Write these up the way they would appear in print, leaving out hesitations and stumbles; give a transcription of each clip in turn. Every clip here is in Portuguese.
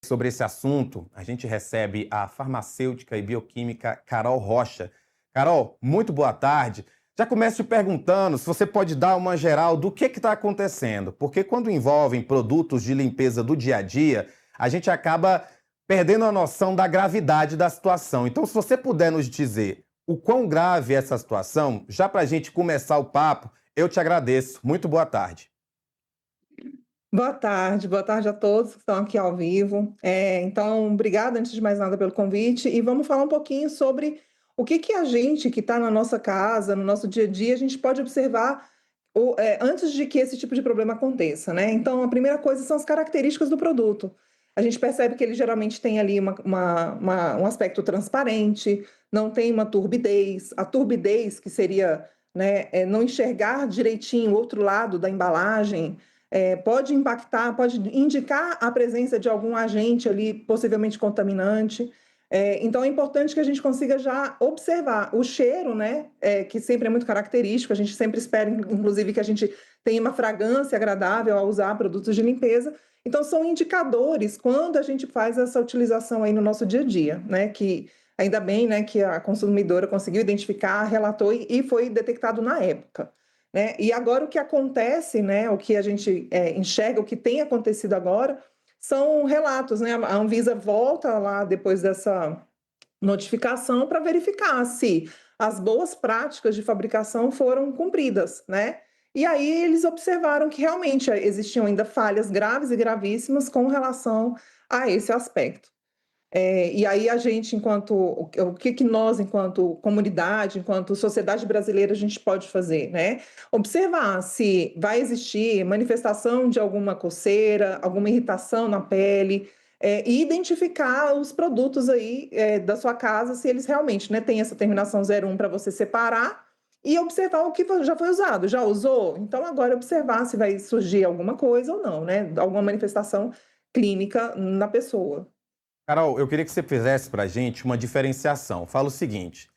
Sobre esse assunto, a gente recebe a farmacêutica e bioquímica Carol Rocha. Carol, muito boa tarde. Já começo te perguntando se você pode dar uma geral do que está acontecendo, porque quando envolvem produtos de limpeza do dia a dia, a gente acaba perdendo a noção da gravidade da situação. Então, se você puder nos dizer o quão grave é essa situação, já para a gente começar o papo, eu te agradeço. Muito boa tarde. Boa tarde a todos que estão aqui ao vivo. Então, obrigada antes de mais nada pelo convite e vamos falar um pouquinho sobre o que a gente que está na nossa casa, no nosso dia a dia, a gente pode observar antes de que esse tipo de problema aconteça, né? Então, a primeira coisa são as características do produto. A gente percebe que ele geralmente tem ali um aspecto transparente, não tem uma turbidez. A turbidez, que seria, né, não enxergar direitinho o outro lado da embalagem, pode impactar, pode indicar a presença de algum agente ali, possivelmente contaminante. Então, é importante que a gente consiga já observar o cheiro, né, que sempre é muito característico, a gente sempre espera, inclusive, que a gente tenha uma fragrância agradável ao usar produtos de limpeza. Então, são indicadores quando a gente faz essa utilização aí no nosso dia a dia, né, que ainda bem, né, que a consumidora conseguiu identificar, relatou e foi detectado na época. Né? E agora o que acontece, né, o que a gente enxerga, o que tem acontecido agora, são relatos, né? A Anvisa volta lá depois dessa notificação para verificar se as boas práticas de fabricação foram cumpridas, né? E aí eles observaram que realmente existiam ainda falhas graves e gravíssimas com relação a esse aspecto. E aí a gente, o que nós, enquanto comunidade, enquanto sociedade brasileira, a gente pode fazer, né? Observar se vai existir manifestação de alguma coceira, alguma irritação na pele, e identificar os produtos aí da sua casa, se eles realmente, né, têm essa terminação 01 para você separar e observar o que já foi usado. Já usou? Então agora observar se vai surgir alguma coisa ou não, né? Alguma manifestação clínica na pessoa. Carol, eu queria que você fizesse para a gente uma diferenciação. Fala o seguinte: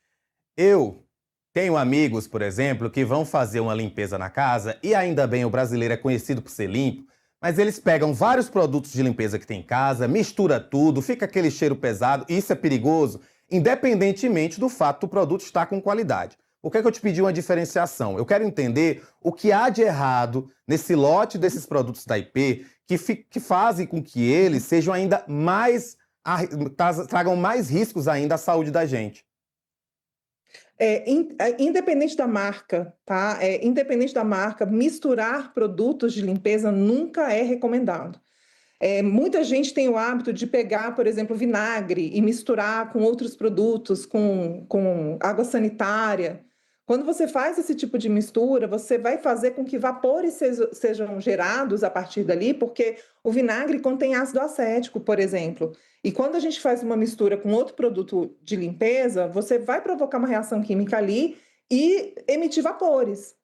eu tenho amigos, por exemplo, que vão fazer uma limpeza na casa, e ainda bem o brasileiro é conhecido por ser limpo, mas eles pegam vários produtos de limpeza que tem em casa, mistura tudo, fica aquele cheiro pesado, e isso é perigoso, independentemente do fato do produto estar com qualidade. Por que é que eu te pedi uma diferenciação? Eu quero entender o que há de errado nesse lote desses produtos da IP que fazem com que eles sejam ainda mais, tragam mais riscos ainda à saúde da gente. Independente da marca, tá? Independente da marca, misturar produtos de limpeza nunca é recomendado. Muita gente tem o hábito de pegar, por exemplo, vinagre e misturar com outros produtos, com água sanitária. Quando você faz esse tipo de mistura, você vai fazer com que vapores sejam gerados a partir dali, porque o vinagre contém ácido acético, por exemplo. E quando a gente faz uma mistura com outro produto de limpeza, você vai provocar uma reação química ali e emitir vapores.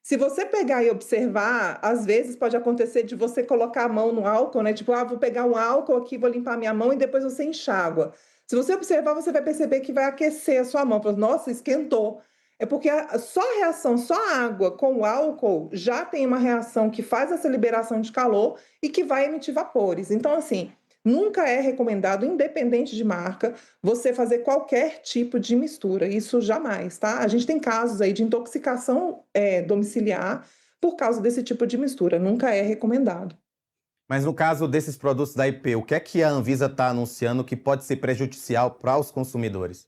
Se você pegar e observar, às vezes pode acontecer de você colocar a mão no álcool, né? Tipo, vou pegar um álcool aqui, vou limpar minha mão e depois você enxágua. Se você observar, você vai perceber que vai aquecer a sua mão. Fala, nossa, esquentou. É porque só a reação, só a água com o álcool já tem uma reação que faz essa liberação de calor e que vai emitir vapores. Então, assim, nunca é recomendado, independente de marca, você fazer qualquer tipo de mistura. Isso jamais, tá? A gente tem casos aí de intoxicação domiciliar por causa desse tipo de mistura. Nunca é recomendado. Mas no caso desses produtos da IP, o que a Anvisa está anunciando que pode ser prejudicial para os consumidores?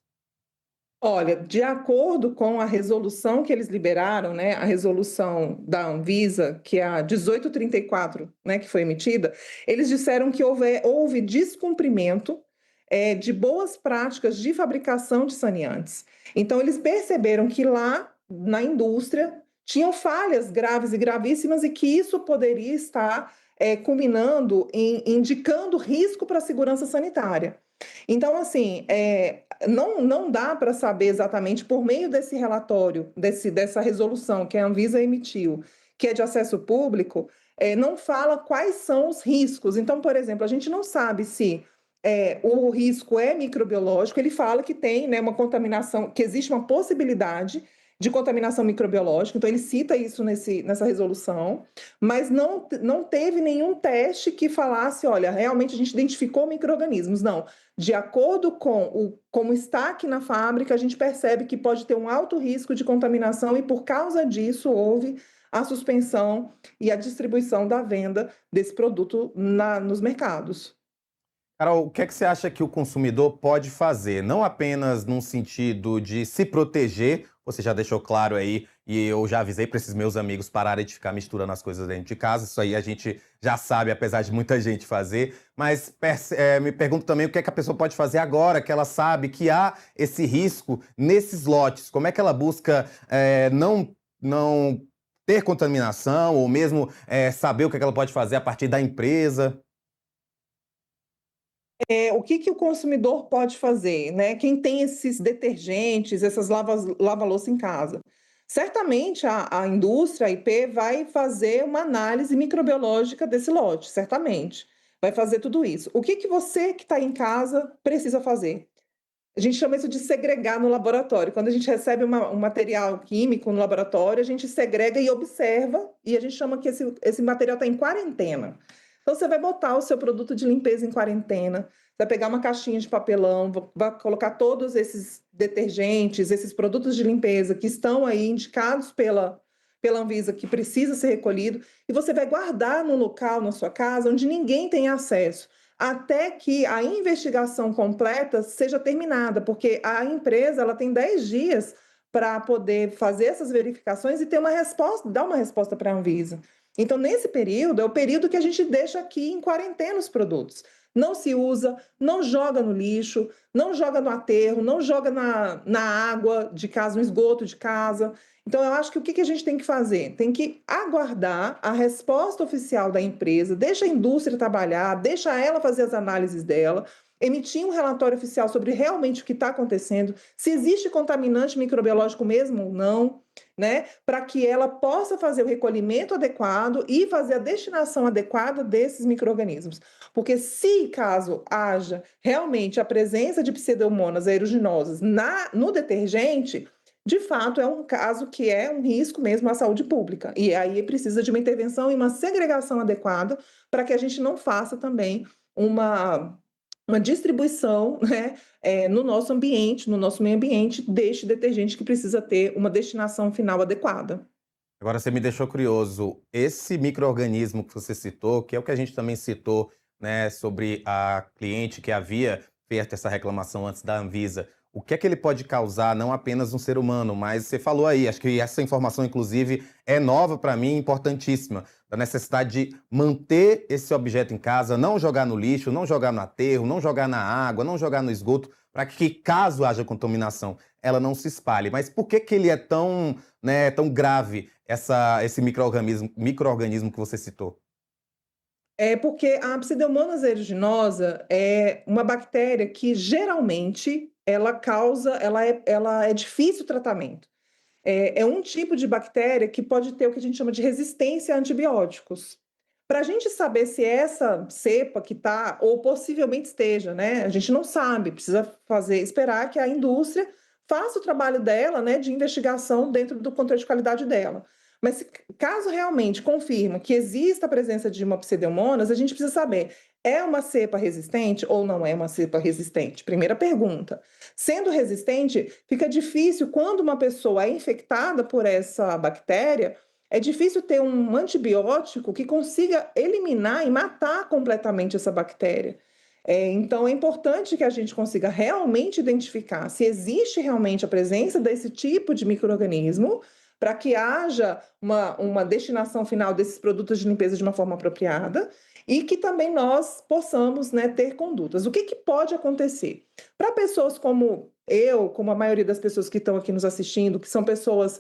Olha, de acordo com a resolução que eles liberaram, né, a resolução da Anvisa, que é a 1834, né, que foi emitida, eles disseram que houve descumprimento de boas práticas de fabricação de saneantes. Então, eles perceberam que lá na indústria tinham falhas graves e gravíssimas e que isso poderia estar culminando em indicando risco para a segurança sanitária. Então, assim, não dá para saber exatamente, por meio desse relatório, dessa resolução que a Anvisa emitiu, que é de acesso público, não fala quais são os riscos. Então, por exemplo, a gente não sabe se o risco é microbiológico, ele fala que tem, né, uma contaminação, que existe uma possibilidade de contaminação microbiológica, então ele cita isso nessa resolução, mas não teve nenhum teste que falasse, olha, realmente a gente identificou micro-organismos. Não, de acordo com como está aqui na fábrica, a gente percebe que pode ter um alto risco de contaminação e por causa disso houve a suspensão e a distribuição da venda desse produto nos mercados. Carol, o que é que você acha que o consumidor pode fazer? Não apenas num sentido de se proteger, você já deixou claro aí, e eu já avisei para esses meus amigos pararem de ficar misturando as coisas dentro de casa, isso aí a gente já sabe, apesar de muita gente fazer, mas me pergunto também o que é que a pessoa pode fazer agora, que ela sabe que há esse risco nesses lotes, como é que ela busca não ter contaminação, ou mesmo saber o que é que ela pode fazer a partir da empresa? O que que o consumidor pode fazer, né? Quem tem esses detergentes, essas lava-louça em casa? Certamente a indústria, a IP, vai fazer uma análise microbiológica desse lote, certamente. Vai fazer tudo isso. O que que você que está em casa precisa fazer? A gente chama isso de segregar no laboratório. Quando a gente recebe um material químico no laboratório, a gente segrega e observa, e a gente chama que esse material está em quarentena. Então, você vai botar o seu produto de limpeza em quarentena, vai pegar uma caixinha de papelão, vai colocar todos esses detergentes, esses produtos de limpeza que estão aí indicados pela Anvisa, que precisa ser recolhido, e você vai guardar num local na sua casa onde ninguém tem acesso até que a investigação completa seja terminada, porque a empresa ela tem 10 dias para poder fazer essas verificações e ter uma resposta, dar uma resposta para a Anvisa. Então, nesse período, é o período que a gente deixa aqui em quarentena os produtos. Não se usa, não joga no lixo, não joga no aterro, não joga na água de casa, no esgoto de casa. Então, eu acho que o que a gente tem que fazer? Tem que aguardar a resposta oficial da empresa, deixa a indústria trabalhar, deixa ela fazer as análises dela, emitir um relatório oficial sobre realmente o que está acontecendo, se existe contaminante microbiológico mesmo ou não, né? Para que ela possa fazer o recolhimento adequado e fazer a destinação adequada desses micro-organismos. Porque se caso haja realmente a presença de pseudomonas aeruginosas no detergente, de fato, é um caso que é um risco mesmo à saúde pública. E aí precisa de uma intervenção e uma segregação adequada para que a gente não faça também uma distribuição, né, no nosso ambiente, no nosso meio ambiente, deste detergente que precisa ter uma destinação final adequada. Agora você me deixou curioso. Esse micro-organismo que você citou, que é o que a gente também citou, né, sobre a cliente que havia feito essa reclamação antes da Anvisa, o que é que ele pode causar não apenas no ser humano, mas você falou aí, acho que essa informação, inclusive, é nova para mim, importantíssima, da necessidade de manter esse objeto em casa, não jogar no lixo, não jogar no aterro, não jogar na água, não jogar no esgoto, para que, caso haja contaminação, ela não se espalhe. Mas por que que ele é tão, né, tão grave, esse micro-organismo que você citou? É porque a Pseudomonas aeruginosa é uma bactéria que geralmente ela é difícil o tratamento. É um tipo de bactéria que pode ter o que a gente chama de resistência a antibióticos. Para a gente saber se essa cepa que está, ou possivelmente esteja, né? A gente não sabe, precisa esperar que a indústria faça o trabalho dela, né, de investigação dentro do controle de qualidade dela. Mas caso realmente confirma que exista a presença de uma pseudomonas, a gente precisa saber, é uma cepa resistente ou não é uma cepa resistente? Primeira pergunta. Sendo resistente, fica difícil quando uma pessoa é infectada por essa bactéria, é difícil ter um antibiótico que consiga eliminar e matar completamente essa bactéria. Então, é importante que a gente consiga realmente identificar se existe realmente a presença desse tipo de micro-organismo, para que haja uma destinação final desses produtos de limpeza de uma forma apropriada e que também nós possamos, né, ter condutas. O que que pode acontecer? Para pessoas como eu, como a maioria das pessoas que estão aqui nos assistindo, que são pessoas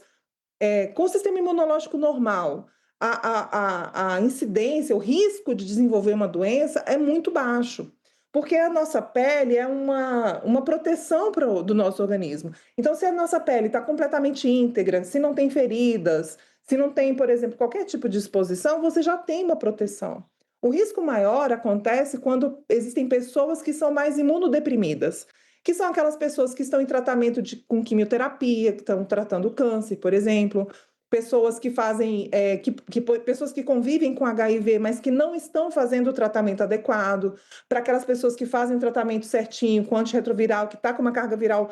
com sistema imunológico normal, a incidência, o risco de desenvolver uma doença é muito baixo, porque a nossa pele é uma proteção do nosso organismo. Então, se a nossa pele está completamente íntegra, se não tem feridas, se não tem, por exemplo, qualquer tipo de exposição, você já tem uma proteção. O risco maior acontece quando existem pessoas que são mais imunodeprimidas. que são aquelas pessoas que estão em tratamento com quimioterapia, que estão tratando câncer, por exemplo, pessoas que fazem, pessoas que convivem com HIV, mas que não estão fazendo o tratamento adequado, para aquelas pessoas que fazem o tratamento certinho, com antirretroviral, que está com uma carga viral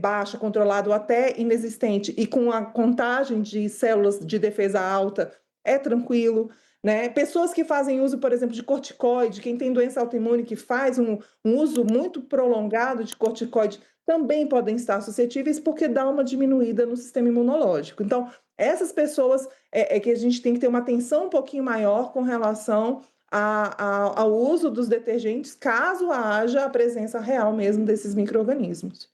baixa, controlada ou até inexistente, e com a contagem de células de defesa alta, é tranquilo. Né? Pessoas que fazem uso, por exemplo, de corticoide, quem tem doença autoimune que faz um uso muito prolongado de corticoide, também podem estar suscetíveis porque dá uma diminuída no sistema imunológico. Então, essas pessoas é que a gente tem que ter uma atenção um pouquinho maior com relação ao uso dos detergentes, caso haja a presença real mesmo desses micro-organismos.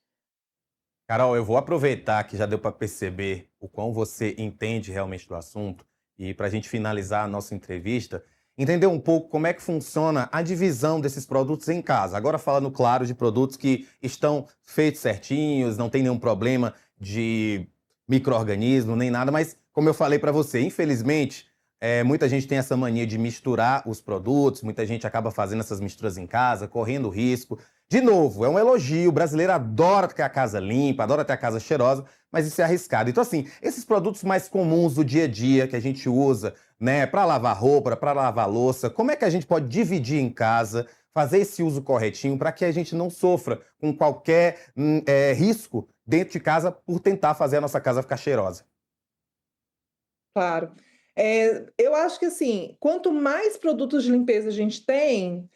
Carol, eu vou aproveitar que já deu para perceber o quão você entende realmente do assunto e para a gente finalizar a nossa entrevista, entender um pouco como é que funciona a divisão desses produtos em casa. Agora falando, claro, de produtos que estão feitos certinhos, não tem nenhum problema de micro-organismo nem nada, mas como eu falei para você, infelizmente, muita gente tem essa mania de misturar os produtos, muita gente acaba fazendo essas misturas em casa, correndo risco. De novo, é um elogio, o brasileiro adora ter a casa limpa, adora ter a casa cheirosa, mas isso é arriscado. Então, assim, esses produtos mais comuns do dia a dia que a gente usa, né, para lavar roupa, para lavar louça, como é que a gente pode dividir em casa, fazer esse uso corretinho para que a gente não sofra com qualquer risco dentro de casa por tentar fazer a nossa casa ficar cheirosa? Claro. Eu acho que, assim, quanto mais produtos de limpeza a gente tem,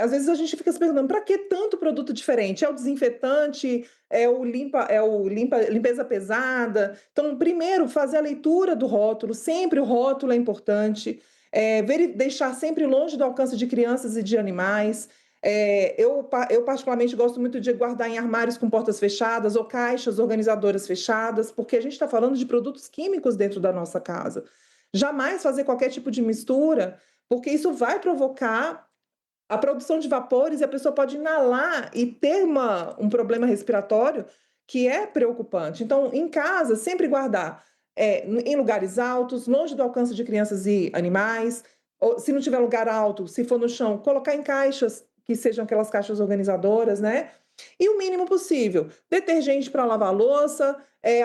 às vezes a gente fica se perguntando: "Pra que tanto produto diferente? É o desinfetante? Limpeza pesada?". Então, primeiro, fazer a leitura do rótulo, sempre o rótulo é importante, deixar sempre longe do alcance de crianças e de animais. Eu particularmente gosto muito de guardar em armários com portas fechadas ou caixas organizadoras fechadas, porque a gente está falando de produtos químicos dentro da nossa casa. Jamais fazer qualquer tipo de mistura, porque isso vai provocar a produção de vapores e a pessoa pode inalar e ter um problema respiratório que é preocupante. Então, em casa, sempre guardar em lugares altos, longe do alcance de crianças e animais. Ou, se não tiver lugar alto, se for no chão, colocar em caixas que sejam aquelas caixas organizadoras, né? E o mínimo possível. Detergente para lavar louça,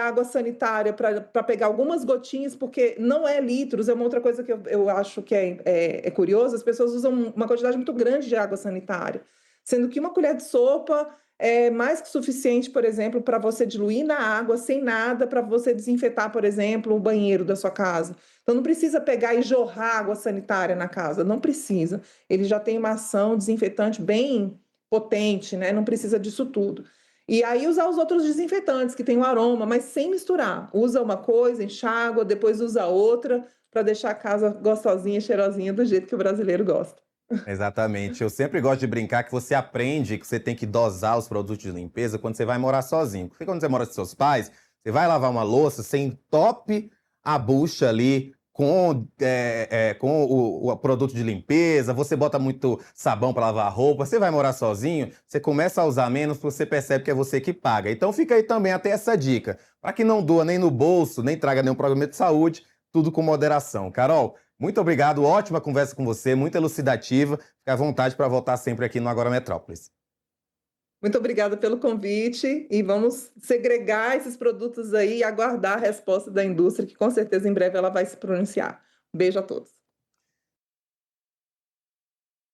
água sanitária para pegar algumas gotinhas, porque não é litros, é uma outra coisa que eu acho que é curioso, as pessoas usam uma quantidade muito grande de água sanitária, sendo que uma colher de sopa é mais que suficiente, por exemplo, para você diluir na água sem nada, para você desinfetar, por exemplo, o banheiro da sua casa. Então não precisa pegar e jorrar água sanitária na casa, não precisa. Ele já tem uma ação desinfetante bem potente, né? Não precisa disso tudo. E aí usar os outros desinfetantes que tem um aroma, mas sem misturar. Usa uma coisa, enxágua, depois usa outra, para deixar a casa gostosinha, cheirosinha, do jeito que o brasileiro gosta. Exatamente. Eu sempre gosto de brincar que você aprende que você tem que dosar os produtos de limpeza quando você vai morar sozinho. Porque quando você mora com seus pais, você vai lavar uma louça, você entope a bucha ali com o produto de limpeza, você bota muito sabão para lavar a roupa, você vai morar sozinho, você começa a usar menos porque você percebe que é você que paga. Então fica aí também até essa dica, para que não doa nem no bolso, nem traga nenhum problema de saúde, tudo com moderação. Carol, muito obrigado, ótima conversa com você, muito elucidativa. Fique à vontade para voltar sempre aqui no Agora Metrópolis. Muito obrigada pelo convite e vamos segregar esses produtos aí e aguardar a resposta da indústria, que com certeza em breve ela vai se pronunciar. Beijo a todos.